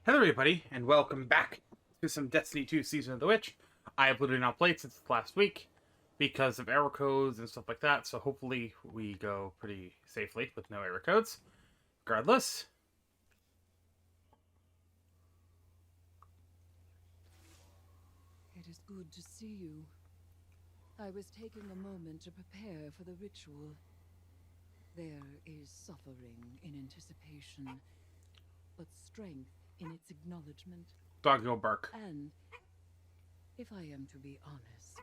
Hello everybody, and welcome back to some Destiny 2 Season of the Witch. I have literally not played since last week because of error codes and stuff like that, so hopefully we go pretty safely with no error codes. Regardless. It is good to see you. I was taking a moment to prepare for the ritual. There is suffering in anticipation, but strength in its acknowledgement. Dog will bark. And, if I am to be honest,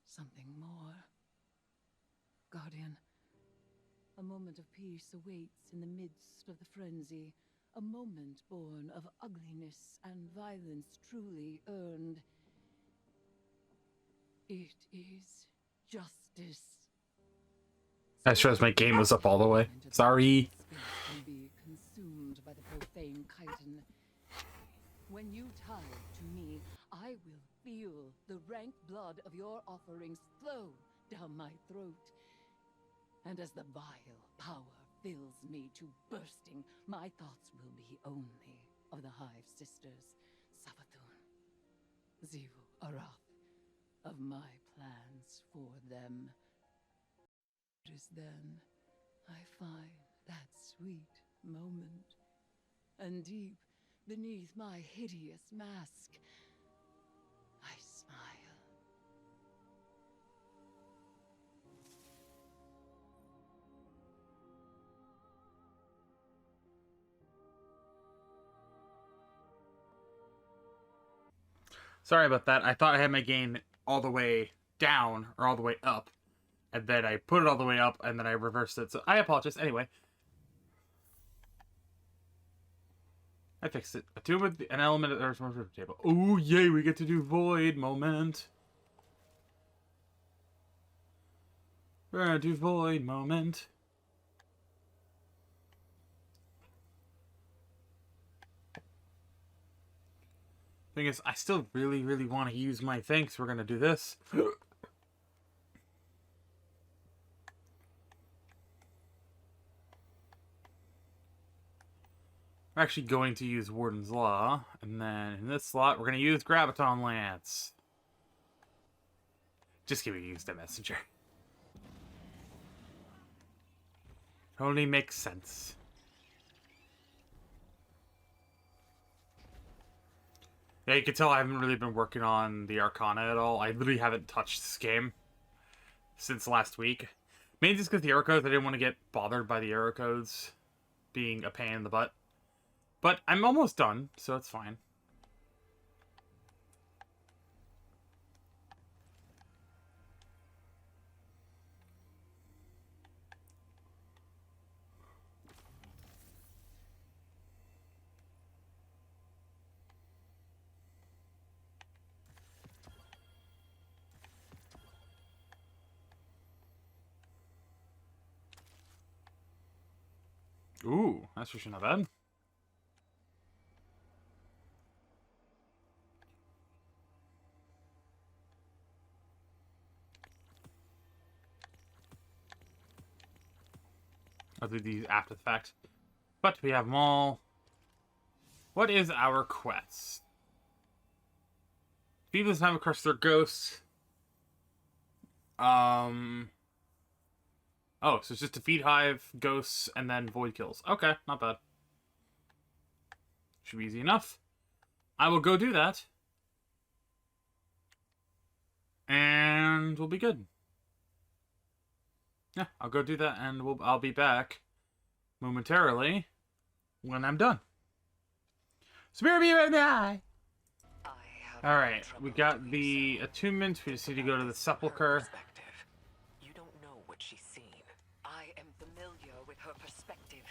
something more. Guardian, a moment of peace awaits in the midst of the frenzy. A moment born of ugliness and violence truly earned. It is justice. That shows my game was up all the way. Sorry. Can be consumed by the profane chitin. When you tie to me, I will feel the rank blood of your offerings flow down my throat. And as the vile power fills me to bursting, my thoughts will be only of the Hive Sisters, Savathun, Zivu Arath, of my plans for them. It is then I find that sweet moment, and deep beneath my hideous mask, I smile. Sorry about that. I thought I had my gain all the way down, or all the way up. And then I put it all the way up, and then I reversed it. So I apologize. Anyway. I fixed it. A tomb with an element of the Earth's river table. Oh, yay, we get to do Void Moment. We're gonna do Void Moment. Thing is, I still really want to use my thing, so we're gonna do this. We're actually going to use Warden's Law, and then in this slot, we're going to use Graviton Lance. Just kidding, we used a messenger. Only makes sense. Yeah, you can tell I haven't really been working on the Arcana at all. I literally haven't touched this game since last week. Mainly just because the error codes, I didn't want to get bothered by the error codes being a pain in the butt. But I'm almost done, so it's fine. Ooh, that's for sure not bad. I'll do these after the fact. But we have them all. What is our quest? People this time across their ghosts. Oh, so it's just defeat Hive, ghosts, and then void kills. Okay, not bad. Should be easy enough. I will go do that. And we'll be good. Yeah, I'll go do that, and I'll be back momentarily when I'm done. Spare me right now! Alright, we got the attunement. We just need to go to the sepulcher. You don't know what she's seen. I am familiar with her perspective.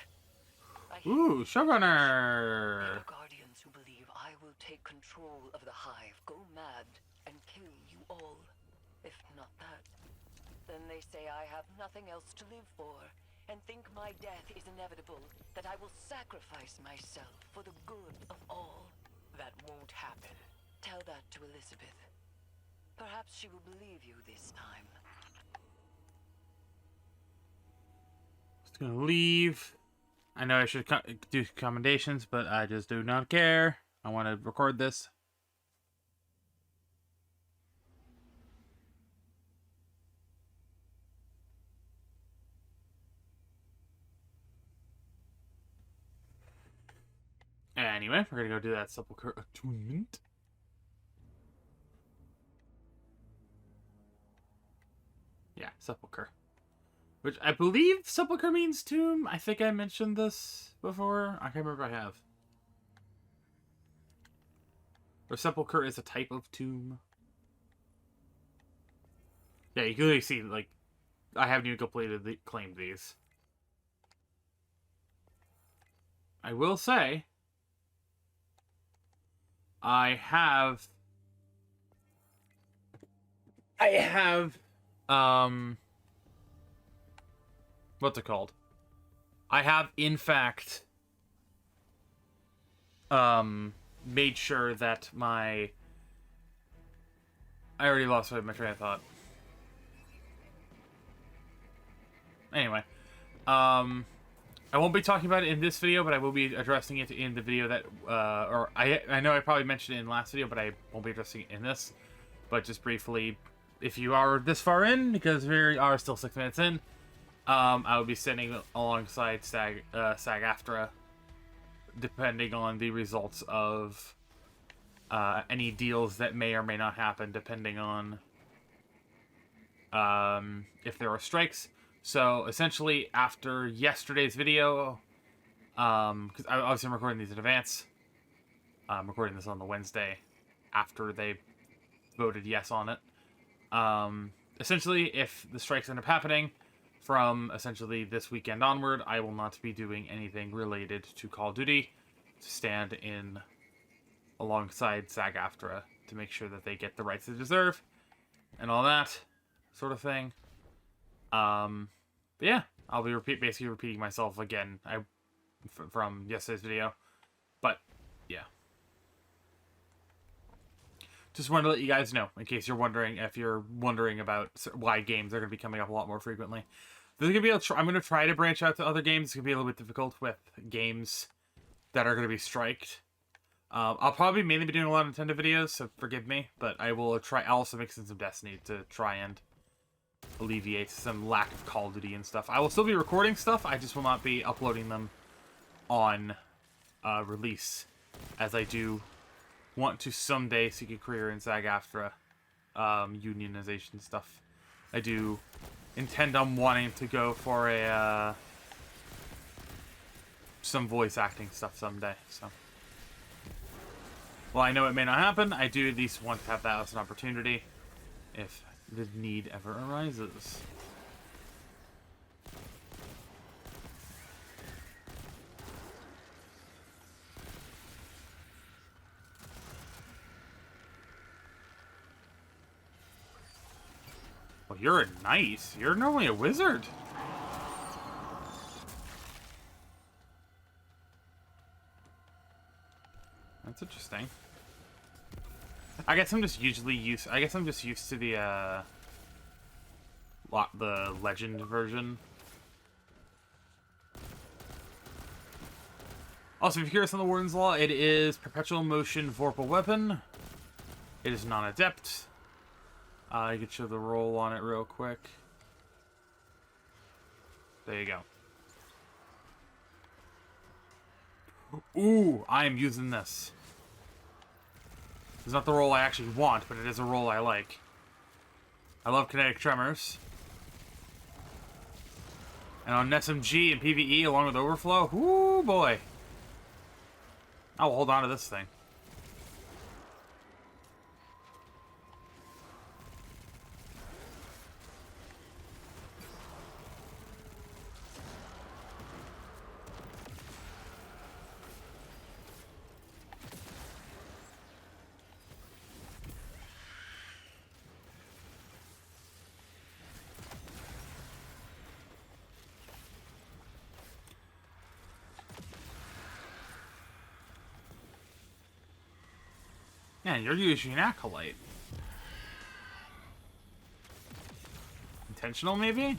Ooh, Showrunner! There are guardians who believe I will take control of the Hive, go mad, and kill you all. If not that, then they say I have nothing else to live for, and think my death is inevitable, that I will sacrifice myself for the good of all. That won't happen. Tell that to Elizabeth. Perhaps she will believe you this time. Just gonna leave. I know I should do commendations, but I just do not care. I want to record this. Anyway, we're gonna go do that Sepulchre attunement. Yeah, Sepulchre. Which I believe Sepulchre means tomb. I think I mentioned this before. I can't remember if I have. Or Sepulchre is a type of tomb. Yeah, you can really see, like, I haven't even completely claimed these. I will say, I have, what's it called? I have, in fact, made sure that I already lost my train of thought. Anyway, I won't be talking about it in this video, but I will be addressing it in the video that, or I know I probably mentioned it in the last video, but I won't be addressing it in this. But just briefly, if you are this far in, because we are still 6 minutes in, I will be sitting alongside SAG-AFTRA, depending on the results of any deals that may or may not happen, depending on if there are strikes. So, essentially, after yesterday's video, because obviously I'm recording these in advance, I'm recording this on the Wednesday after they voted yes on it. Essentially, if the strikes end up happening, from essentially this weekend onward, I will not be doing anything related to Call of Duty to stand in alongside SAG-AFTRA to make sure that they get the rights they deserve and all that sort of thing. But yeah, I'll be basically repeating myself again from yesterday's video. But yeah, just wanted to let you guys know, in case you're wondering, if you're wondering about why games are going to be coming up a lot more frequently. There's gonna be I'm going to try to branch out to other games. It's going to be a little bit difficult with games that are going to be striked. I'll probably mainly be doing a lot of Nintendo videos, so forgive me. But I will try. I'll also mix in some Destiny to try and alleviate some lack of Call of Duty and stuff. I will still be recording stuff. I just will not be uploading them on release, as I do want to someday seek a career in SAG-AFTRA unionization stuff. I do intend on wanting to go for a some voice acting stuff someday. So, well, I know it may not happen. I do at least want to have that as an opportunity if the need ever arises. Well, you're nice. You're normally a wizard. That's interesting. I guess I'm just used to the legend version. Also, if you're curious on the Warden's Law, it is perpetual motion vorpal weapon. It is non-adept. I can show the roll on it real quick. There you go. Ooh, I am using this. It's not the roll I actually want, but it is a roll I like. I love kinetic tremors. And on SMG and PvE along with overflow, whoo boy. I'll hold on to this thing. Man, you're using an acolyte. Intentional, maybe?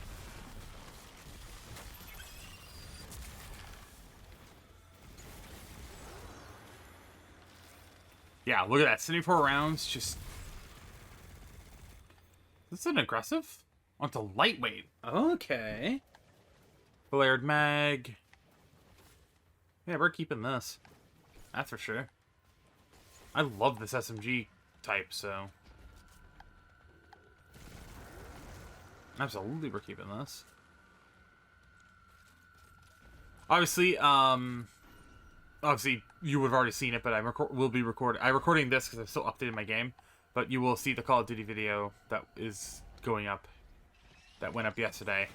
Yeah, look at that. 74 rounds, just... Is this an aggressive? Oh, it's a lightweight. Okay. Flared mag. Yeah, we're keeping this. That's for sure. I love this SMG type, so... Absolutely, we're keeping this. Obviously, obviously, you would have already seen it, but I'm recording this because I've still updated my game. But you will see the Call of Duty video that is going up. That went up yesterday.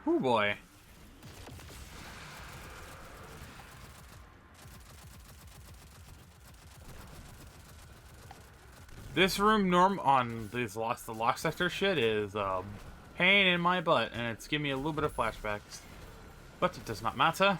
Oh boy. This room on the lock sector shit is pain in my butt, and it's giving me a little bit of flashbacks. But it does not matter.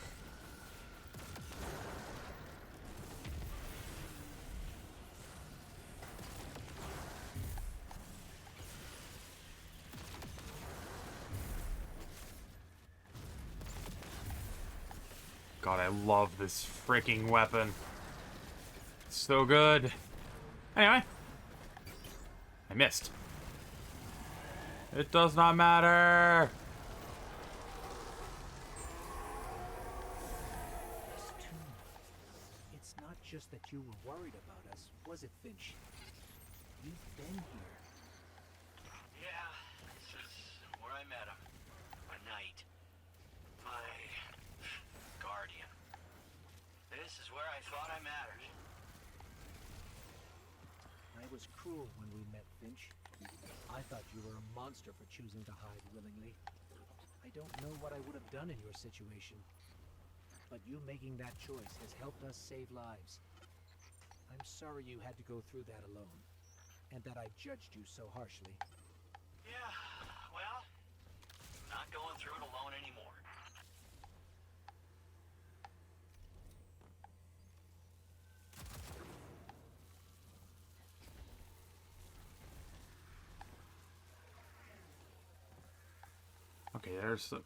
God, I love this freaking weapon. It's so good. Anyway. I missed. It does not matter. It's not just that you were worried about us, was it, Finch? You've been here. Yeah, this is where I met him. A knight. My guardian. This is where I thought I mattered. I was cruel when we met, Finch. I thought you were a monster for choosing to hide willingly. I don't know what I would have done in your situation. But you making that choice has helped us save lives. I'm sorry you had to go through that alone, and that I judged you so harshly. Yeah, well, not going through it alone anymore. Okay, there's the...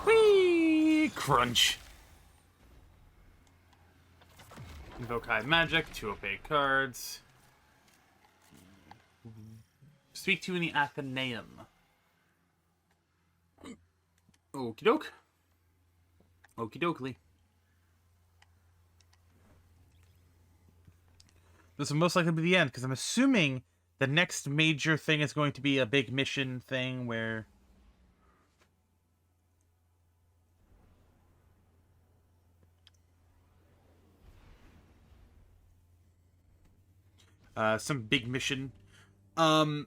Whee! Crunch. Invoke High Magic, 2 opaque cards. Speak to you in the Athenaeum. Okie doke. Okie dokely. This will most likely be the end, because I'm assuming the next major thing is going to be a big mission thing where... some big mission. I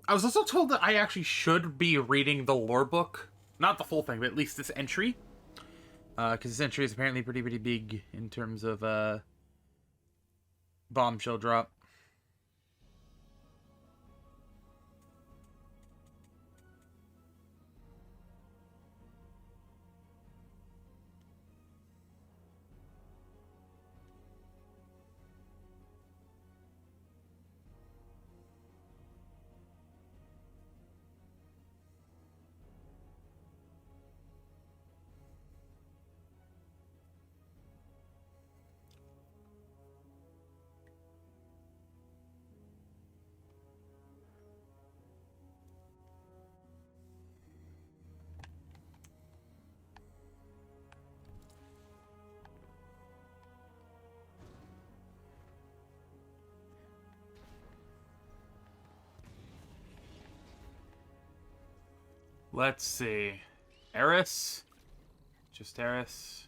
was also told that I actually should be reading the lore book. Not the full thing, but at least this entry. Because this entry is apparently pretty big in terms of, bombshell drop. Let's see. Eris? Just Eris.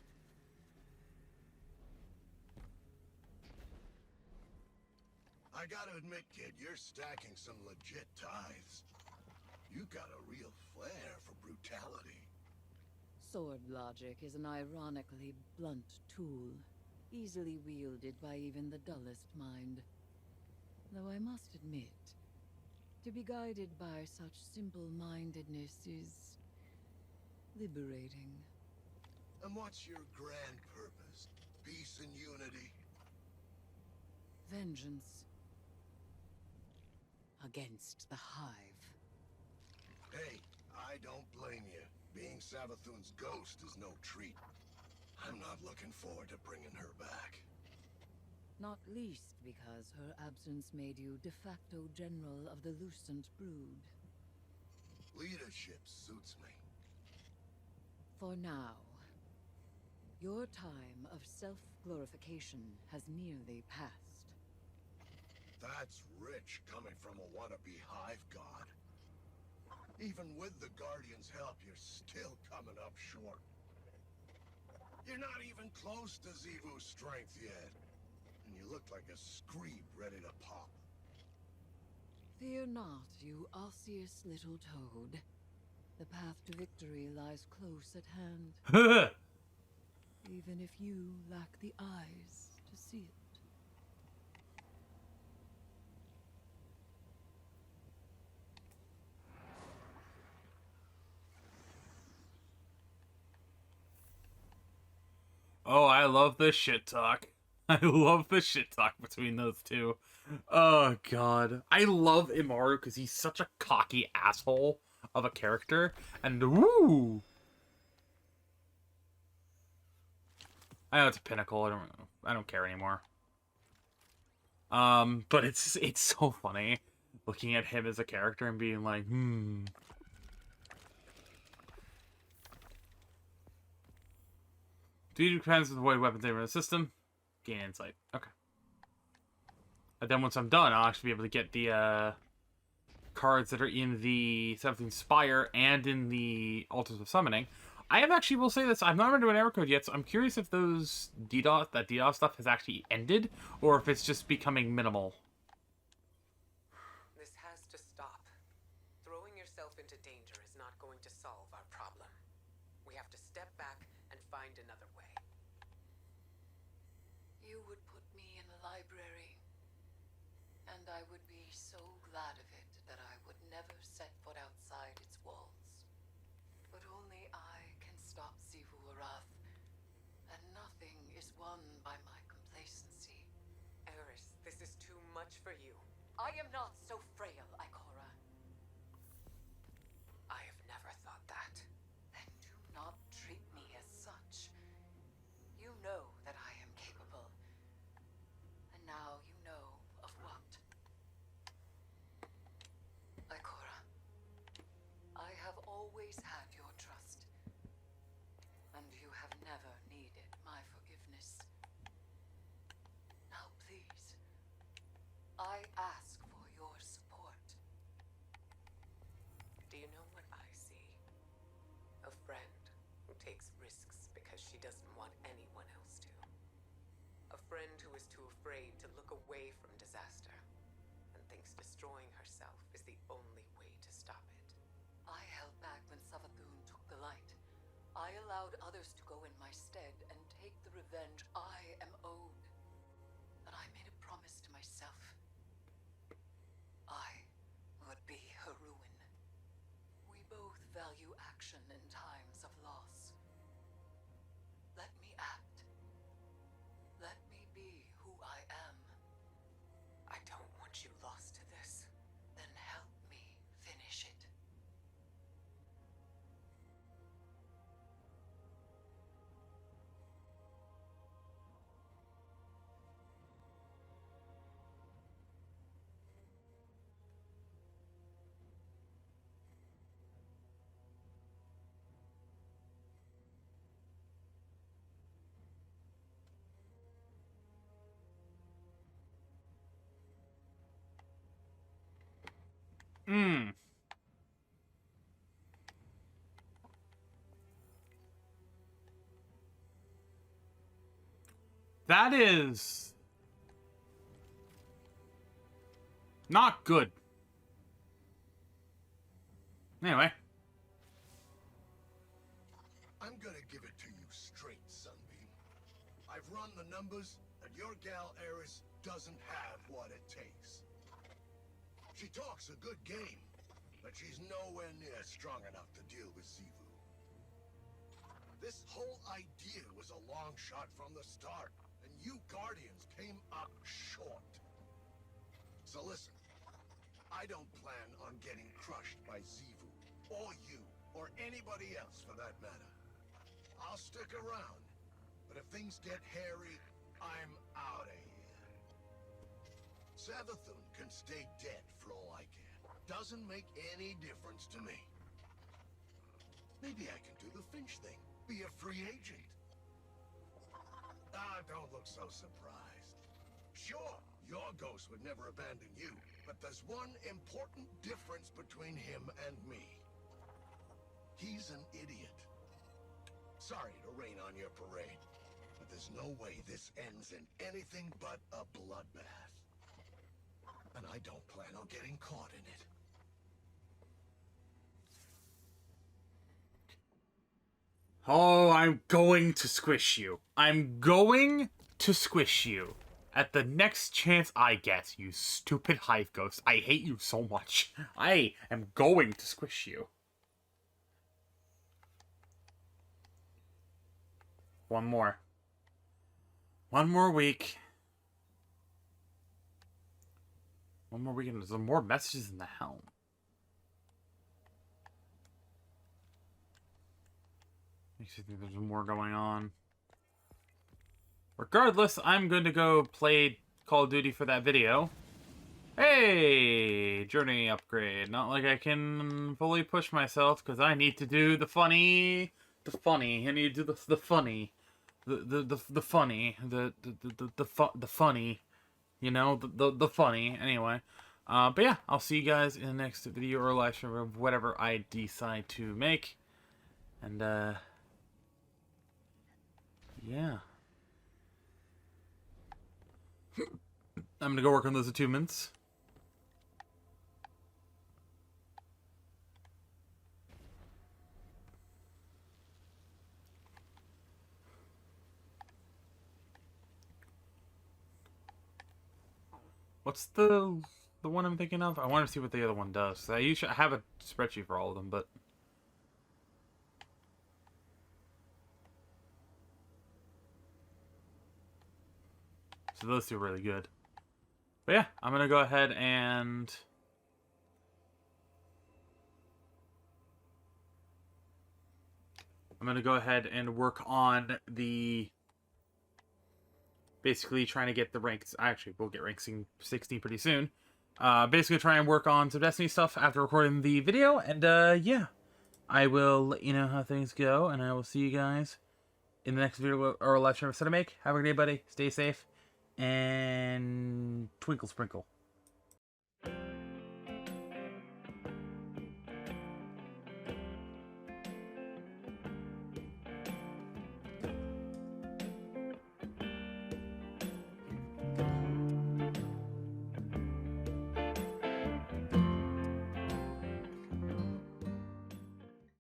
I gotta admit, kid, you're stacking some legit tithes. You got a real flair for brutality. Sword logic is an ironically blunt tool, easily wielded by even the dullest mind. Though I must admit, to be guided by such simple-mindedness is liberating. And what's your grand purpose? Peace and unity? Vengeance. Against the Hive. Hey, I don't blame you. Being Savathun's ghost is no treat. I'm not looking forward to bringing her back. Not least because her absence made you de facto general of the Lucent Brood. Leadership suits me. For now, your time of self-glorification has nearly passed. That's rich coming from a wannabe hive god. Even with the Guardian's help, you're still coming up short. You're not even close to Zivu's strength yet. And you look like a screeb ready to pop. Fear not, you osseous little toad. The path to victory lies close at hand, even if you lack the eyes to see it. Oh, I love the shit talk. I love the shit talk between those two. Oh, God. I love Immaru because he's such a cocky asshole of a character. And, woo! I know it's a pinnacle. I don't care anymore. But it's so funny looking at him as a character and being like, Do you depends with the way weapons are in the system? Gain insight. Okay. And then once I'm done, I'll actually be able to get the cards that are in the 17th Spire and in the Altars of Summoning. I have actually, will say this, I've not read an error code yet, so I'm curious if that DDoS stuff has actually ended, or if it's just becoming minimal. This has to stop. Throwing yourself into danger is not going to solve our problem. We have to step back and find another way. You would put me in the library, and I would be so glad of it that I would never set foot outside its walls. But only I can stop Zivu Arath, and nothing is won by my complacency. Eris, this is too much for you. I am not so frail, Ikora. I have never thought that. Then do not treat me as such. You know that I am capable. And now you know of what. Ikora, I have always had your trust. And you have never needed my forgiveness. Now please, I ask for your support. Do you know what I see? A friend who takes risks because she doesn't want anyone else to. A friend who is too afraid to look away from disaster and thinks destroying herself is the only way to stop it. I held back when Savathun took the light. I allowed others to go in my stead and take the revenge I am owed. But I made a promise to myself. I would be her ruin. We both value action in times of loss. Let me act. Let me be who I am. I don't want you lost to this. Then help me finish it. That is not good. Anyway. I'm gonna give it to you straight, Sunbeam. I've run the numbers, and your gal Eris doesn't have what it takes. She talks a good game, but she's nowhere near strong enough to deal with Sivu. This whole idea was a long shot from the start, and you Guardians came up short. So listen, I don't plan on getting crushed by Sivu, or you, or anybody else for that matter. I'll stick around, but if things get hairy, I'm out of here. Savathun can stay dead for all I care. Doesn't make any difference to me. Maybe I can do the Finch thing. Be a free agent. Ah, don't look so surprised. Sure, your ghost would never abandon you, but there's one important difference between him and me. He's an idiot. Sorry to rain on your parade, but there's no way this ends in anything but a bloodbath. And I don't plan on getting caught in it. Oh, I'm going to squish you. I'm going to squish you. At the next chance I get, you stupid hive ghost. I hate you so much. I am going to squish you. One more. One more week. One more week and there's more messages in the helm. Makes you think there's more going on. Regardless, I'm going to go play Call of Duty for that video. Hey! Journey upgrade. Not like I can fully push myself, because I need to do the funny. The funny. I need to do the funny. The funny. The funny. You know, the funny. Anyway. But yeah, I'll see you guys in the next video or live stream of whatever I decide to make. And, yeah. I'm gonna go work on those attunements. What's the one I'm thinking of? I want to see what the other one does. I have a spreadsheet for all of them, but so those two are really good. But yeah, I'm gonna go ahead and work on the basically trying to get the ranks. Actually, we'll get rank 16 pretty soon. Basically try and work on some Destiny stuff after recording the video, and yeah, I will let you know how things go, and I will see you guys in the next video or live stream I make. Have a good day, buddy. Stay safe, and twinkle sprinkle.